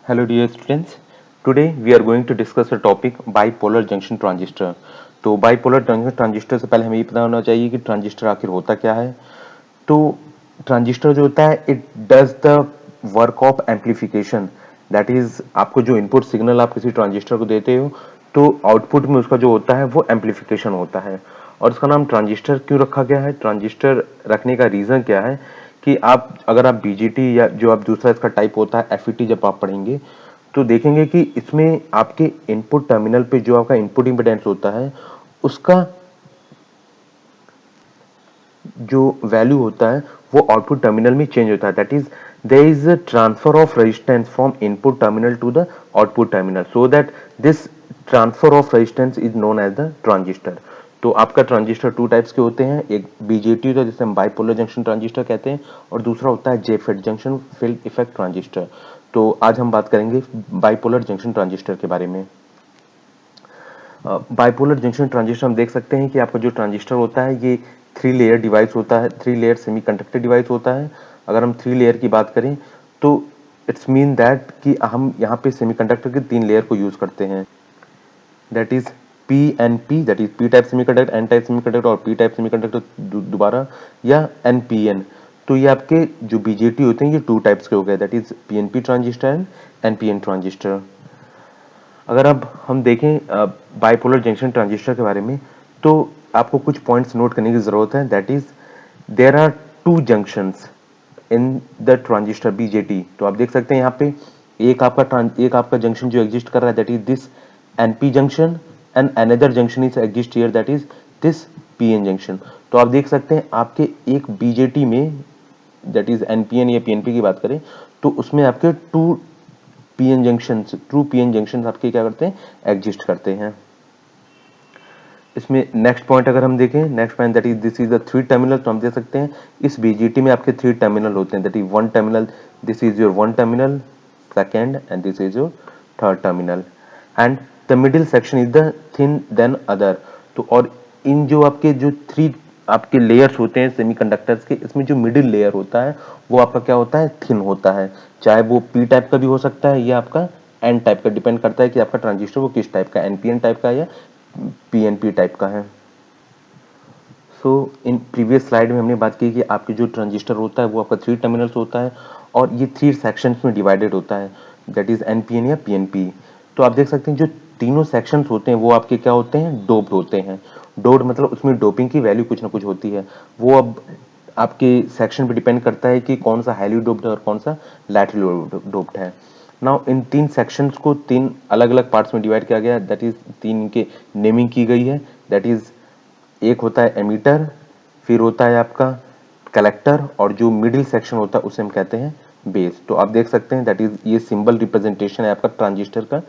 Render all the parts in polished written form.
Hello dear students, today we are going to discuss a topic bipolar junction transistor। तो bipolar junction transistor से पहले हमें ये पता होना चाहिए कि ट्रांजिस्टर आखिर होता क्या है। तो ट्रांजिस्टर जो होता है it does the work of amplification, that is आपको जो इनपुट सिग्नल आप किसी ट्रांजिस्टर को देते हो तो आउटपुट में उसका जो होता है वो एम्पलीफिकेशन होता है। और इसका नाम ट्रांजिस्टर क्यों रखा गया है, ट्रांजिस्टर रखने का रीज़न क्या है कि आप अगर आप बीजीटी या जो आप दूसरा इसका टाइप होता है एफईटी जब आप पढ़ेंगे तो देखेंगे कि इसमें आपके इनपुट टर्मिनल पे जो आपका इनपुट इम्पीडेंस होता है उसका जो वैल्यू होता है वो आउटपुट टर्मिनल में चेंज होता है। That is there is a transfer of resistance from input terminal to the output terminal, so that this transfer of resistance is known as the transistor. तो आपका ट्रांजिस्टर टू टाइप्स के होते हैं, एक BJT होता है जिसे हम बाइपोलर जंक्शन ट्रांजिस्टर कहते हैं और दूसरा होता है JFET junction field effect transistor. तो आज हम बात करेंगे बाइपोलर जंक्शन ट्रांजिस्टर के बारे में। बाइपोलर जंक्शन ट्रांजिस्टर हम देख सकते हैं कि आपका जो ट्रांजिस्टर होता है ये थ्री लेयर डिवाइस होता है, थ्री लेयर सेमीकंडक्टर डिवाइस होता है। अगर हम थ्री लेयर की बात करें तो इट्स मीन दैट कि हम यहाँ पे सेमीकंडक्टर के तीन लेयर को यूज करते हैं, that is P N P, that is P type semiconductor, N type semiconductor और पी टाइप सेमीकंडक्टर दोबारा, या एन पी एन। तो ये आपके जो बीजेटी होते हैं ये टू टाइप्स के हो गए, that is PNP transistor and NPN transistor. अगर अब हम देखें बाइपोलर जंक्शन ट्रांजिस्टर के बारे में तो आपको कुछ पॉइंट्स नोट करने की जरूरत है, that is there are two junctions in the transistor BJT. तो आप देख सकते हैं यहाँ पे एक आपका जंक्शन जो एग्जिस्ट कर रहा है that is this NP junction and another junction is exist here that is this PN junction. तो आप देख सकते हैं आपके एक बीजेटी में दैट इज एनपीएन या पीएनपी की बात करें तो उसमें आपके ट्रू पीएन जंक्शन आपके क्या करते हैं, एग्जिस्ट करते हैं। इसमें नेक्स्ट पॉइंट अगर हम देखें, next point that is this is the three terminal. तो हम देख सकते हैं इस बीजीटी में आपके थ्री टर्मिनल होते हैं, that is one terminal, this is your one terminal, second and this is your third terminal, and the middle section is the thin then other. तो और इन जो आपके जो थ्री आपके लेयर्स होते हैं सेमीकंडक्टर्स के, इसमें जो मिडिल लेयर होता है वो आपका क्या होता है, थिन होता है। चाहे वो पी टाइप का भी हो सकता है या आपका एन टाइप का, डिपेंड करता है कि आपका ट्रांजिस्टर वो किस टाइप का, एनपीएन टाइप का या पीएनपी टाइप का है। सो इन प्रीवियस स्लाइड में हमने बात की कि आपके जो ट्रांजिस्टर होता है वो आपका थ्री टर्मिनल्स होता है और ये थ्री सेक्शंस में डिवाइडेड होता है, दैट इज एनपीएन या पीएनपी। तो आप देख सकते हैं जो तीनों सेक्शंस होते हैं वो आपके क्या होते हैं, डोप्ड होते हैं। डोप्ड मतलब उसमें डोपिंग की वैल्यू कुछ ना कुछ होती है, वो अब आपके सेक्शन पे डिपेंड करता है कि कौन सा हाईली डोप्ड है और कौन सा लाइटली डोप्ड है। नाउ इन तीन सेक्शंस को तीन अलग अलग पार्ट्स में डिवाइड किया गया है, दैट इज तीन के नेमिंग की गई है, दैट इज एक होता है एमीटर, फिर होता है आपका कलेक्टर और जो मिडिल सेक्शन होता है उसे हम कहते हैं बेस। तो आप देख सकते हैं दैट इज ये सिंबल रिप्रेजेंटेशन है आपका ट्रांजिस्टर का,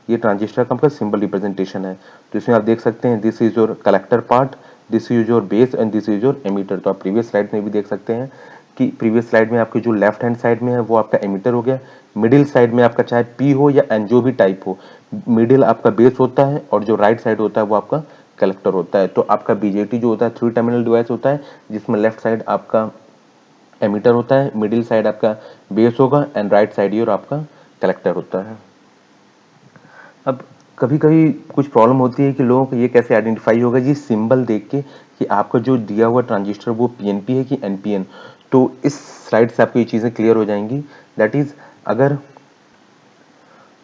ये ट्रांजिस्टर का आपका सिंबल रिप्रेजेंटेशन है। तो इसमें आप देख सकते हैं this is your collector part, this is your base and this is your emitter. तो आप प्रीवियस स्लाइड में भी देख सकते हैं कि प्रीवियस स्लाइड में आपके जो लेफ्ट हैंड साइड में है वो आपका एमीटर हो गया, मिडिल साइड में आपका चाहे पी हो या एन जो भी टाइप हो, मिडिल आपका बेस होता है और जो राइट साइड होता है वो आपका कलेक्टर होता है। तो आपका बीजेटी जो होता है थ्री टर्मिनल डिवाइस होता है जिसमें लेफ्ट साइड आपका एमीटर होता है, मिडिल साइड आपका बेस होगा एंड राइट साइड योर आपका कलेक्टर होता है। अब कभी कभी कुछ प्रॉब्लम होती है कि लोगों को ये कैसे आइडेंटिफाई होगा ये सिंबल देख के कि आपका जो दिया हुआ ट्रांजिस्टर वो पीएनपी है कि एनपीएन। तो इस स्लाइड से आपको ये चीज़ें क्लियर हो जाएंगी, दैट इज अगर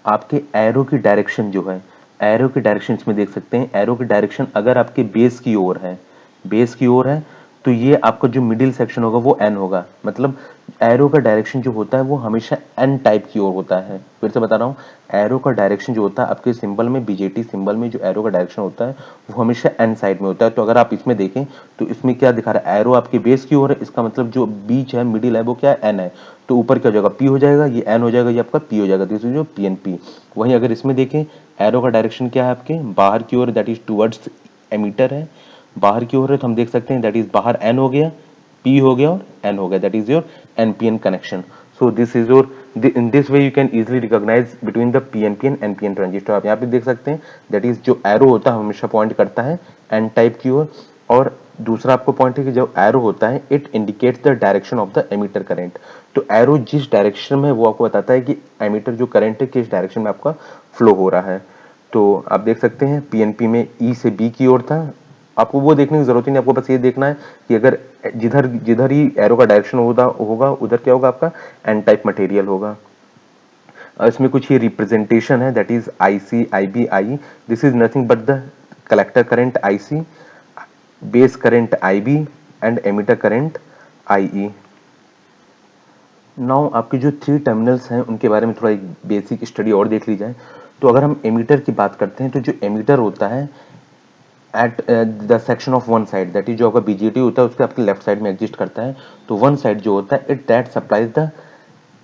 आपके एरो की डायरेक्शन जो है, एरो की डायरेक्शन इसमें देख सकते हैं, एरो की डायरेक्शन अगर आपके बेस की ओर है, बेस की ओर है तो ये आपका जो मिडिल सेक्शन होगा वो एन होगा, मतलब एरो का डायरेक्शन जो होता है वो हमेशा एन टाइप की ओर होता है। फिर से बता रहा हूँ, एरो का डायरेक्शन जो होता है आपके सिंबल में, बीजेटी सिंबल में जो एरो का डायरेक्शन होता है वो हमेशा एन साइड में होता है। तो अगर आप इसमें देखें तो इसमें क्या दिखा रहा है, एरो आपके बेस की ओर है, इसका मतलब जो बीच है मिडिल है वो क्या है, एन है। तो ऊपर क्या हो जाएगा, पी हो जाएगा, ये एन हो जाएगा, ये आपका पी हो जाएगा, दिस इज जो पीएनपी। वहीं अगर इसमें देखें एरो का डायरेक्शन क्या है आपके बाहर की ओर, दैट इज टुवर्ड्स एमीटर है, बाहर की ओर है तो हम देख सकते हैं दैट इज बाहर एन हो गया, पी हो गया और एन हो गया, that is your NPN connection. So this is your, in this way you can easily recognize between the PNP and NPN transistor. आप यहाँ पे देख सकते हैं दैट इज जो एरो होता है हमेशा पॉइंट करता है एन टाइप की ओर, और दूसरा आपको पॉइंट है कि जब एरो होता है it indicates the direction of the emitter current. तो एरो जिस डायरेक्शन में वो आपको बताता है कि एमिटर जो करंट है किस डायरेक्शन में आपका फ्लो हो रहा है। तो आप देख सकते हैं पीएनपी में ई से बी की ओर था, आपको वो देखने की जरूरत ही नहीं, आपको बस ये देखना है कि अगर जिधर जिधर ही एरो का डायरेक्शन होगा उधर क्या होगा, आपका एन टाइप मटेरियल होगा। इसमें कुछ ही रिप्रेजेंटेशन है, that is I C I B I, this is nothing but the collector current I C, base current I B and emitter current I E. Now आपके जो थ्री टर्मिनल्स हैं उनके बारे में थोड़ा एक बेसिक स्टडी और देख ली जाए। तो अगर हम एमिटर की बात करते हैं तो जो एमिटर होता है at the section of one side, that is जो आपका बीजेटी होता है उसके आपके लेफ्ट साइड में एग्जिस्ट करता है। तो वन साइड जो होता है it that supplies the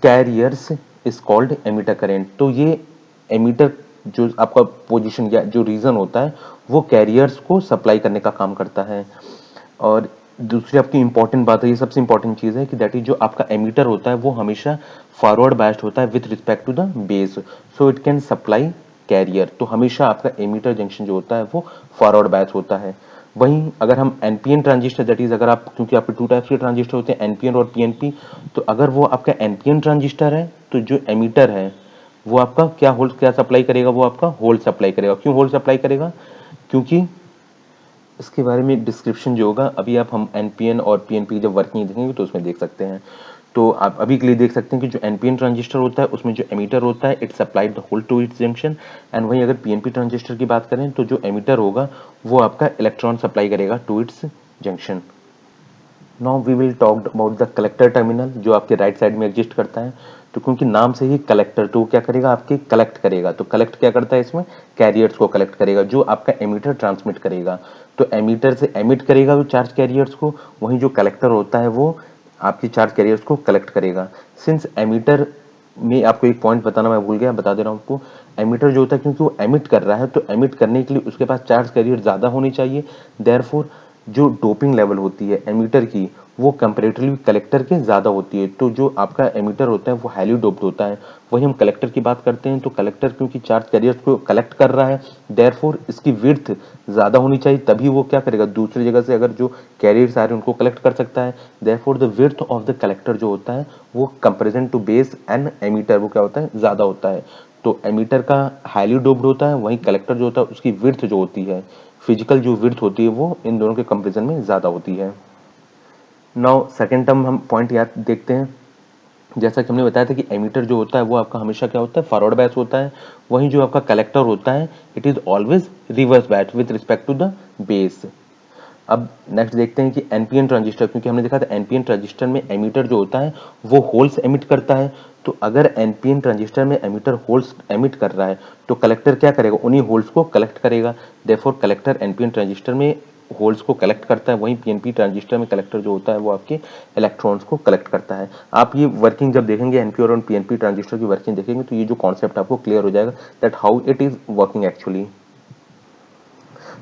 carriers is called emitter current. तो ये एमिटर जो आपका पोजीशन या जो रीजन होता है वो कैरियर्स को सप्लाई करने का काम करता है। और दूसरी आपकी इंपॉर्टेंट बात है, ये सबसे इंपॉर्टेंट चीज है कि दैट इज जो आपका एमिटर होता है वो हमेशा फॉरवर्ड बायस्ड होता है with respect to the base, so it can supply carrier. तो हमेशा आपका एमिटर जंक्शन जो होता है वो फॉरवर्ड बायस होता है। वहीं अगर हम एनपीएन ट्रांजिस्टर, दैट इज अगर आप, क्योंकि आपके टू टाइप्स के ट्रांजिस्टर होते हैं एनपीएन और पीएनपी, तो अगर वो आपका एनपीएन ट्रांजिस्टर है तो जो एमिटर है वो आपका क्या सप्लाई करेगा, वो आपका होल्ड सप्लाई करेगा। क्यों होल्ड सप्लाई करेगा, क्योंकि इसके बारे में डिस्क्रिप्शन जो होगा अभी आप हम एनपीएन और पीएनपी की जब वर्किंग देखेंगे तो उसमें देख सकते हैं। तो आप अभी के लिए देख सकते हैं कि जो एनपीएन ट्रांजिस्टर होता है उसमें जो एमिटर होता है it supplied the hole to its junction, and वहीं अगर पीएनपी ट्रांजिस्टर की बात करें तो जो एमिटर होगा वो आपका इलेक्ट्रॉन सप्लाई करेगा to its junction. Now we will talk about the collector terminal जो आपके राइट साइड में एग्जिस्ट करता है। तो क्योंकि नाम से ही कलेक्टर, तो क्या करेगा, आपके कलेक्ट करेगा। तो कलेक्ट क्या करता है, इसमें कैरियर्स को कलेक्ट करेगा जो आपका एमिटर ट्रांसमिट करेगा। तो एमिटर से एमिट करेगा वो चार्ज कैरियर्स को, वहीं जो कलेक्टर होता है वो आपकी चार्ज कैरियर्स को कलेक्ट करेगा। सिंस एमिटर में आपको एक पॉइंट बताना मैं भूल गया, बता दे रहा हूँ आपको। एमिटर जो होता है क्योंकि वो एमिट कर रहा है तो एमिट करने के लिए उसके पास चार्ज कैरियर ज्यादा होनी चाहिए, देयरफॉर जो डोपिंग लेवल होती है एमिटर की वो कंपैरेटिवली कलेक्टर के ज्यादा होती है। तो जो आपका एमिटर होता है वो हाईली डोप्ड होता है। वहीं हम कलेक्टर की बात करते हैं तो कलेक्टर क्योंकि चार्ज कैरियर्स को कलेक्ट कर रहा है देयरफॉर इसकी विड्थ ज्यादा होनी चाहिए, तभी वो क्या करेगा, दूसरी जगह से अगर जो कैरियर्स आ रहे हैं उनको कलेक्ट कर सकता है। Therefore the width of the collector जो होता है वो comparison to base and emitter वो क्या होता है, ज्यादा होता है। तो एमिटर का हाईली डोप्ड होता है, वहीं कलेक्टर जो होता है उसकी विड्थ जो होती है, फिजिकल जो विड्थ होती है वो इन दोनों के कंपेरिजन में ज्यादा होती है। नाउ सेकेंड टर्म हम पॉइंट याद देखते हैं। जैसा कि हमने बताया था कि एमिटर जो होता है वो आपका हमेशा क्या होता है, फॉरवर्ड बायस होता है। वहीं जो आपका कलेक्टर होता है it is always reverse bias with respect to the base. अब नेक्स्ट देखते हैं कि एनपीएन ट्रांजिस्टर, क्योंकि हमने देखा था एनपीएन ट्रांजिस्टर में एमिटर जो होता है वो होल्स एमिट करता है। तो अगर एनपीएन ट्रांजिस्टर में एमिटर होल्स एमिट कर रहा है तो कलेक्टर क्या करेगा, उन्हीं होल्स को कलेक्ट करेगा। देयरफॉर कलेक्टर एनपीएन ट्रांजिस्टर में होल्स को कलेक्ट करता है, वहीं पीएनपी ट्रांजिस्टर में कलेक्टर जो होता है वो आपके इलेक्ट्रॉन्स को कलेक्ट करता है। आप ये वर्किंग जब देखेंगे एनपी और पीएनपी ट्रांजिस्टर की वर्किंग देखेंगे तो ये जो कॉन्सेप्ट आपको क्लियर हो जाएगा that how it is working actually.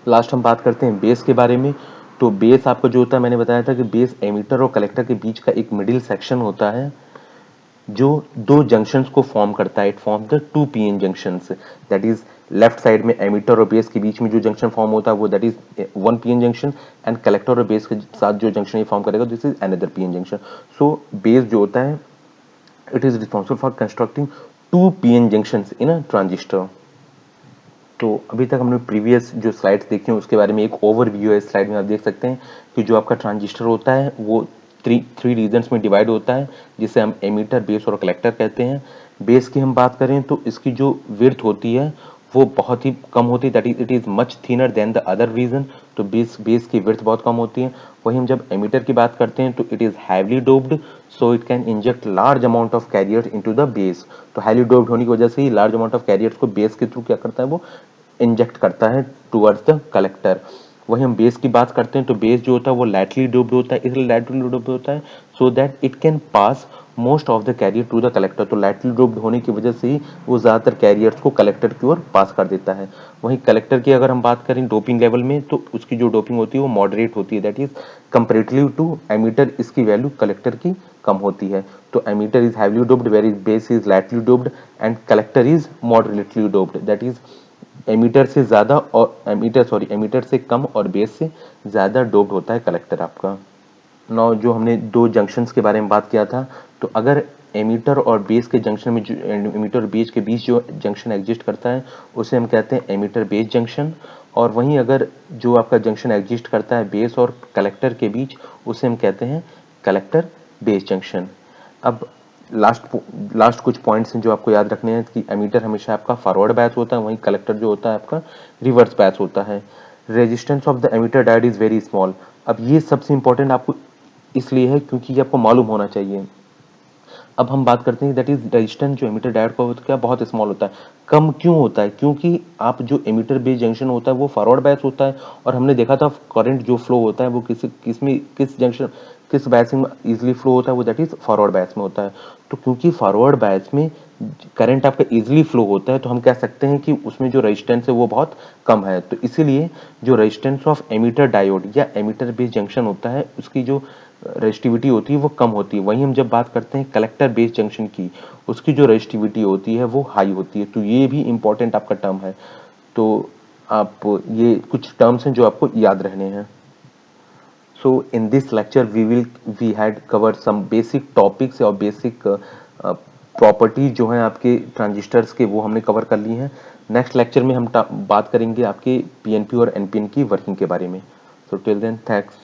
Last हम बात करते हैं बेस के बारे में। तो बेस आपको जो होता है, मैंने बताया था कि बेस एमिटर और कलेक्टर के बीच का एक मिडिल सेक्शन होता है जो दो जंक्शंस को फॉर्म करता है। It form the two PN junctions, that is left side में एमिटर और बेस के बीच में जो जंक्शन फॉर्म होता है वो that is one PN junction, and collector और बेस के साथ जो जंक्शन ये फॉर्म करेगा this is another PN junction. So base जो होता है it is responsible for constructing two PN junctions in a transistor. तो अभी तक हमने प्रीवियस जो स्लाइड्स देखी हैं उसके बारे में एक ओवरव्यू है। इस स्लाइड में आप देख सकते हैं कि जो आपका ट्रांजिस्टर होता है वो थ्री रीजन्स में डिवाइड होता है जिसे हम एमिटर, बेस और कलेक्टर कहते हैं। बेस की हम बात करें तो इसकी जो विड्थ होती है वो बहुत ही कम होती है, that is it is much thinner than the other region. तो बेस की विड्थ बहुत कम होती है। वहीं हम जब एमिटर की बात करते हैं तो it is heavily doped, so it can inject large amount of carriers into the base. तो हाईली डोप्ड होने की वजह से ही लार्ज अमाउंट ऑफ कैरियर्स को बेस के थ्रू क्या करता है, वो इंजेक्ट करता है टुवर्ड्स द कलेक्टर। वहीं हम बेस की बात करते हैं तो बेस जो होता है वो लाइटली डोप्ड होता है, इसलिए लाइटली डोप्ड होता है so that it can pass most of the carrier to the collector. तो लाइटली डोप्ड होने की वजह से ही वो ज्यादातर कैरियर्स को कलेक्टर की ओर पास कर देता है। वहीं कलेक्टर की अगर हम बात करें डोपिंग लेवल में तो उसकी जो डोपिंग होती है वो मॉडरेट होती है, that is comparatively to emitter इसकी वैल्यू कलेक्टर की कम होती है। तो emitter is heavily doped where is base is lightly doped and collector is moderately doped, that is emitter से ज़्यादा और एमीटर से कम और बेस से ज़्यादा डोप्ड होता है कलेक्टर आपका। नाउ जो हमने दो जंक्शंस के बारे में बात किया था, तो अगर एमीटर और बेस के जंक्शन में जो एमीटर और बेस के बीच जो जंक्शन एग्जिस्ट करता है उसे हम कहते हैं एमीटर बेस जंक्शन, और वहीं अगर जो आपका जंक्शन एग्जिस्ट करता है बेस और कलेक्टर के बीच उसे हम कहते हैं कलेक्टर बेस जंक्शन। अब लास्ट कुछ पॉइंट्स हैं जो आपको याद रखने हैं कि एमीटर हमेशा आपका फॉरवर्ड बायस होता है, वहीं कलेक्टर जो होता है आपका रिवर्स बायस होता है। Resistance of the emitter diode is very small. अब ये सबसे इंपॉर्टेंट आपको इसलिए है क्योंकि ये आपको मालूम होना चाहिए। अब हम बात करते हैं दैट इज रेजिस्टेंस जो एमीटर डायोड का होता है बहुत स्मॉल होता है। कम क्यों होता है? क्योंकि आप जो एमीटर बेस जंक्शन होता है वो फॉरवर्ड बायस होता है, और हमने देखा था करंट जो फ्लो होता है वो किस बायस में इजीली फ्लो होता है, वो दैट इज फॉरवर्ड बायस में होता है। तो क्योंकि फॉरवर्ड बायस में करंट आपका इजीली फ्लो होता है तो हम कह सकते हैं कि उसमें जो रेजिस्टेंस है वो बहुत कम है। तो इसीलिए जो रेजिस्टेंस ऑफ एमीटर डायोड या एमीटर बेस जंक्शन होता है उसकी जो रेजिस्टिविटी होती है वो कम होती है। वहीं हम जब बात करते हैं कलेक्टर बेस जंक्शन की, उसकी जो रेजिस्टिविटी होती है वो हाई होती है। तो ये भी इंपॉर्टेंट आपका टर्म है। तो आप ये कुछ टर्म्स हैं जो आपको याद रहने हैं। So in this lecture we had covered some basic topics और basic प्रॉपर्टीज जो हैं आपके ट्रांजिस्टर्स के, वो हमने कवर कर ली हैं। नेक्स्ट लेक्चर में हम बात करेंगे आपके पीएनपी और एनपीएन की वर्किंग के बारे में। So till then thanks.